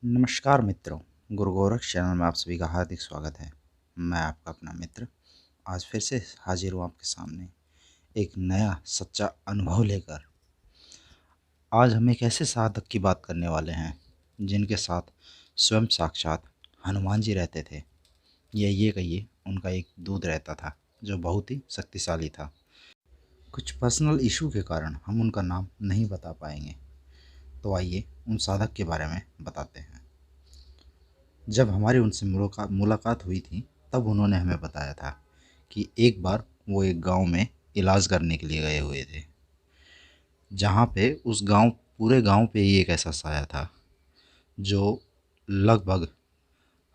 नमस्कार मित्रों, गुरु गोरख चैनल में आप सभी का हार्दिक स्वागत है। मैं आपका अपना मित्र आज फिर से हाजिर हूँ आपके सामने एक नया सच्चा अनुभव लेकर। आज हम एक ऐसे साधक की बात करने वाले हैं जिनके साथ स्वयं साक्षात हनुमान जी रहते थे, या ये कहिए उनका एक दूत रहता था जो बहुत ही शक्तिशाली था। कुछ पर्सनल इशू के कारण हम उनका नाम नहीं बता पाएंगे, तो आइए उन साधक के बारे में बताते हैं। जब हमारी उनसे मुलाकात हुई थी, तब उन्होंने हमें बताया था कि एक बार वो एक गांव में इलाज करने के लिए गए हुए थे, जहाँ पे उस गांव पूरे गांव पे ही एक ऐसा साया था जो लगभग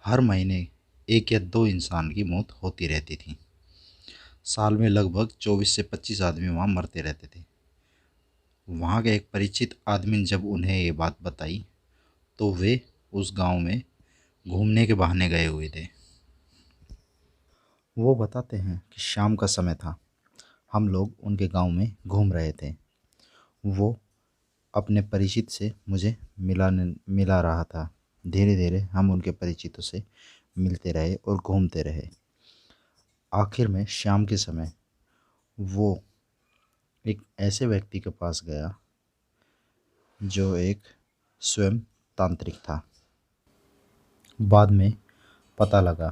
हर महीने एक या दो इंसान की मौत होती रहती थी। साल में लगभग 24 से 25 आदमी वहाँ मरते रहते थे। वहाँ के एक परिचित आदमी ने जब उन्हें ये बात बताई, तो वे उस गांव में घूमने के बहाने गए हुए थे। वो बताते हैं कि शाम का समय था, हम लोग उनके गांव में घूम रहे थे। वो अपने परिचित से मुझे मिला रहा था। धीरे धीरे हम उनके परिचितों से मिलते रहे और घूमते रहे। आखिर में शाम के समय वो एक ऐसे व्यक्ति के पास गया जो एक स्वयं तांत्रिक था। बाद में पता लगा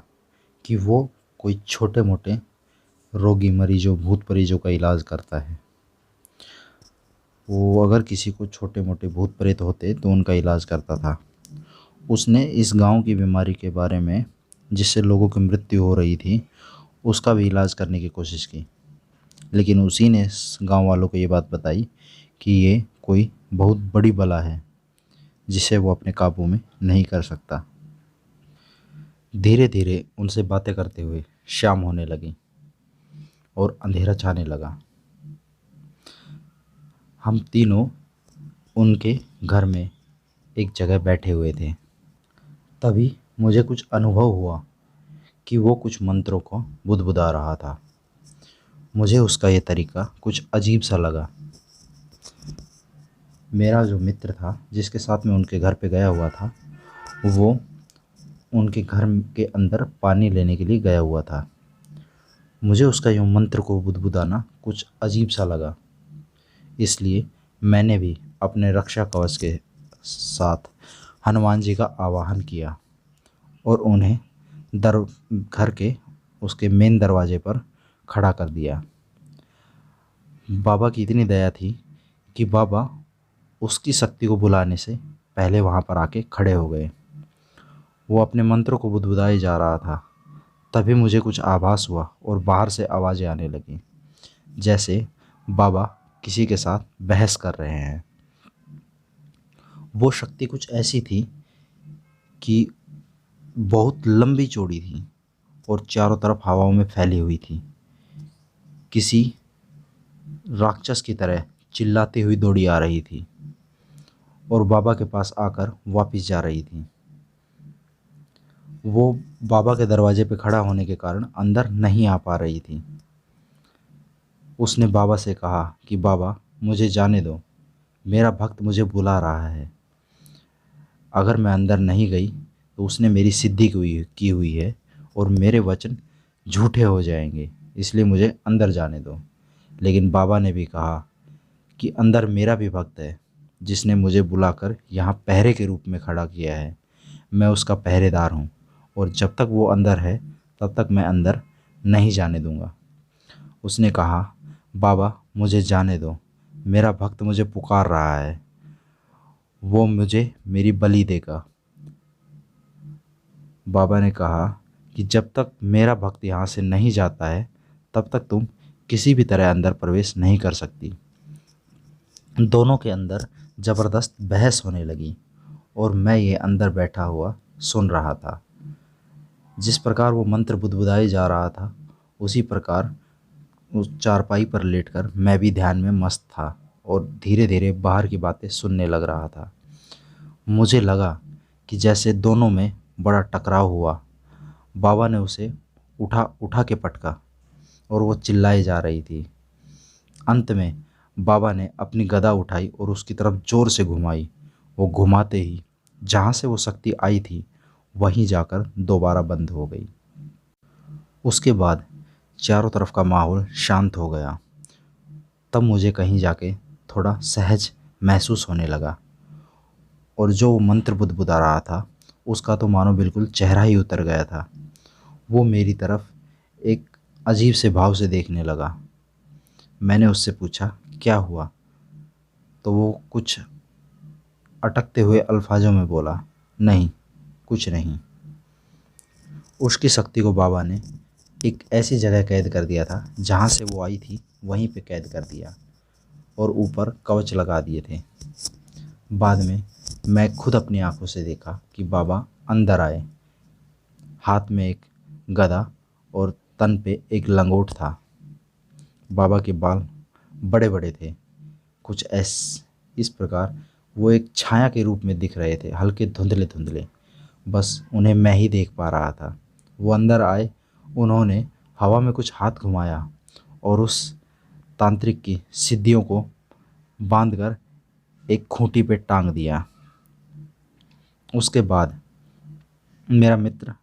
कि वो कोई छोटे मोटे रोगी मरीजों भूत मरीजों का इलाज करता है। वो अगर किसी को छोटे मोटे भूत प्रेत होते तो उनका इलाज करता था। उसने इस गांव की बीमारी के बारे में, जिससे लोगों की मृत्यु हो रही थी, उसका भी इलाज करने की कोशिश की। लेकिन उसी ने इस गांव वालों को ये बात बताई कि ये कोई बहुत बड़ी बला है जिसे वो अपने काबू में नहीं कर सकता। धीरे धीरे उनसे बातें करते हुए शाम होने लगी और अंधेरा छाने लगा। हम तीनों उनके घर में एक जगह बैठे हुए थे। तभी मुझे कुछ अनुभव हुआ कि वो कुछ मंत्रों को बुदबुदा रहा था। मुझे उसका ये तरीका कुछ अजीब सा लगा। मेरा जो मित्र था जिसके साथ मैं उनके घर पे गया हुआ था, वो उनके घर के अंदर पानी लेने के लिए गया हुआ था। मुझे उसका यूँ मंत्र को बुदबुदाना कुछ अजीब सा लगा। इसलिए मैंने भी अपने रक्षा कवच के साथ हनुमान जी का आवाहन किया और उन्हें दर घर के उसके मेन दरवाजे पर खड़ा कर दिया। बाबा की इतनी दया थी कि बाबा उसकी शक्ति को बुलाने से पहले वहाँ पर आके खड़े हो गए। वो अपने मंत्रों को बुदबुदाए जा रहा था। तभी मुझे कुछ आभास हुआ और बाहर से आवाज़ें आने लगीं, जैसे बाबा किसी के साथ बहस कर रहे हैं। वो शक्ति कुछ ऐसी थी कि बहुत लंबी चौड़ी थी और चारों तरफ हवाओं में फैली हुई थी। किसी राक्षस की तरह चिल्लाती हुई दौड़ी आ रही थी और बाबा के पास आकर वापस जा रही थी। वो बाबा के दरवाजे पे खड़ा होने के कारण अंदर नहीं आ पा रही थी। उसने बाबा से कहा कि बाबा मुझे जाने दो, मेरा भक्त मुझे बुला रहा है। अगर मैं अंदर नहीं गई तो उसने मेरी सिद्धि की हुई है और मेरे वचन झूठे हो जाएंगे, इसलिए मुझे अंदर जाने दो। लेकिन बाबा ने भी कहा कि अंदर मेरा भी भक्त है जिसने मुझे बुलाकर यहाँ पहरे के रूप में खड़ा किया है। मैं उसका पहरेदार हूँ और जब तक वो अंदर है तब तक मैं अंदर नहीं जाने दूँगा। उसने कहा, बाबा मुझे जाने दो, मेरा भक्त मुझे पुकार रहा है, वो मुझे मेरी बलि देगा। बाबा ने कहा कि जब तक मेरा भक्त यहाँ से नहीं जाता है तब तक तुम किसी भी तरह अंदर प्रवेश नहीं कर सकती। दोनों के अंदर ज़बरदस्त बहस होने लगी और मैं ये अंदर बैठा हुआ सुन रहा था। जिस प्रकार वो मंत्र बुदबुदाए जा रहा था, उसी प्रकार उस चारपाई पर लेटकर मैं भी ध्यान में मस्त था और धीरे धीरे बाहर की बातें सुनने लग रहा था। मुझे लगा कि जैसे दोनों में बड़ा टकराव हुआ। बाबा ने उसे उठा उठा के पटका और वो चिल्लाए जा रही थी। अंत में बाबा ने अपनी गदा उठाई और उसकी तरफ ज़ोर से घुमाई। वो घुमाते ही जहाँ से वो शक्ति आई थी वहीं जाकर दोबारा बंद हो गई। उसके बाद चारों तरफ का माहौल शांत हो गया। तब मुझे कहीं जाके थोड़ा सहज महसूस होने लगा और जो वो मंत्र बुदबुदा रहा था उसका तो मानो बिल्कुल चेहरा ही उतर गया था। वो मेरी तरफ एक अजीब से भाव से देखने लगा। मैंने उससे पूछा, क्या हुआ? तो वो कुछ अटकते हुए अल्फाजों में बोला, नहीं, कुछ नहीं। उसकी शक्ति को बाबा ने एक ऐसी जगह कैद कर दिया था जहाँ से वो आई थी वहीं पे कैद कर दिया और ऊपर कवच लगा दिए थे। बाद में मैं खुद अपनी आंखों से देखा कि बाबा अंदर आए। हाथ में एक गदा और तन पे एक लंगोट था। बाबा के बाल बड़े बड़े थे, कुछ इस प्रकार वो एक छाया के रूप में दिख रहे थे, हल्के धुंधले धुंधले। बस उन्हें मैं ही देख पा रहा था। वो अंदर आए, उन्होंने हवा में कुछ हाथ घुमाया और उस तांत्रिक की सिद्धियों को बांधकर एक खूंटी पे टांग दिया। उसके बाद मेरा मित्र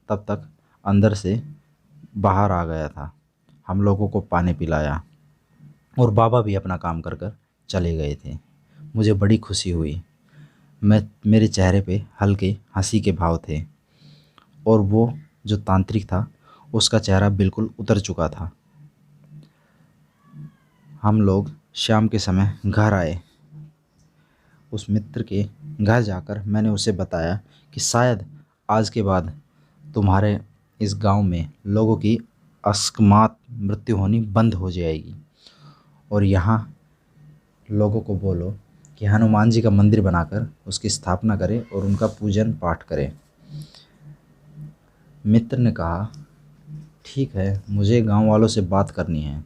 तब तक अंदर से बाहर आ गया था। हम लोगों को पानी पिलाया और बाबा भी अपना काम कर कर चले गए थे। मुझे बड़ी खुशी हुई। मेरे चेहरे पे हल्के हंसी के भाव थे और वो जो तांत्रिक था उसका चेहरा बिल्कुल उतर चुका था। हम लोग शाम के समय घर आए। उस मित्र के घर जाकर मैंने उसे बताया कि शायद आज के बाद तुम्हारे इस गांव में लोगों की अकस्मात मृत्यु होनी बंद हो जाएगी और यहाँ लोगों को बोलो कि हनुमान जी का मंदिर बनाकर उसकी स्थापना करें और उनका पूजन पाठ करें। मित्र ने कहा, ठीक है, मुझे गांव वालों से बात करनी है,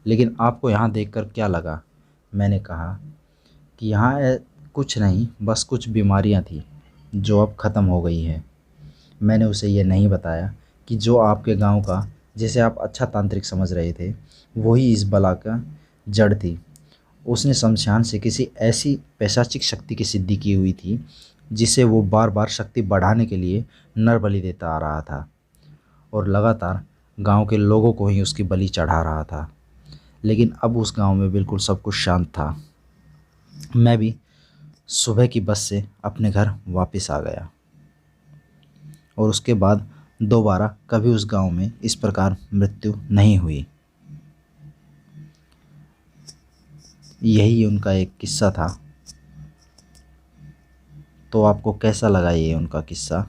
लेकिन आपको यहाँ देखकर क्या लगा? मैंने कहा कि यहाँ कुछ नहीं, बस कुछ बीमारियाँ थी जो अब ख़त्म हो गई है। मैंने उसे ये नहीं बताया कि जो आपके गांव का, जिसे आप अच्छा तांत्रिक समझ रहे थे, वही इस बला का जड़ थी। उसने शमशान से किसी ऐसी पैशाचिक शक्ति की सिद्धि की हुई थी जिसे वो बार बार शक्ति बढ़ाने के लिए नर बलि देता आ रहा था और लगातार गांव के लोगों को ही उसकी बलि चढ़ा रहा था। लेकिन अब उस गांव में बिल्कुल सब कुछ शांत था। मैं भी सुबह की बस से अपने घर वापस आ गया और उसके बाद दोबारा कभी उस गांव में इस प्रकार मृत्यु नहीं हुई। यही उनका एक किस्सा था। तो आपको कैसा लगा ये उनका किस्सा?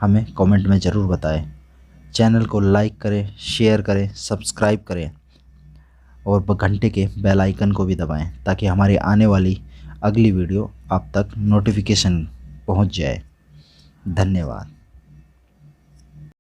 हमें कमेंट में ज़रूर बताएं। चैनल को लाइक करें, शेयर करें, सब्सक्राइब करें और घंटे के बेल आइकन को भी दबाएं ताकि हमारी आने वाली अगली वीडियो आप तक नोटिफिकेशन पहुंच जाए। धन्यवाद।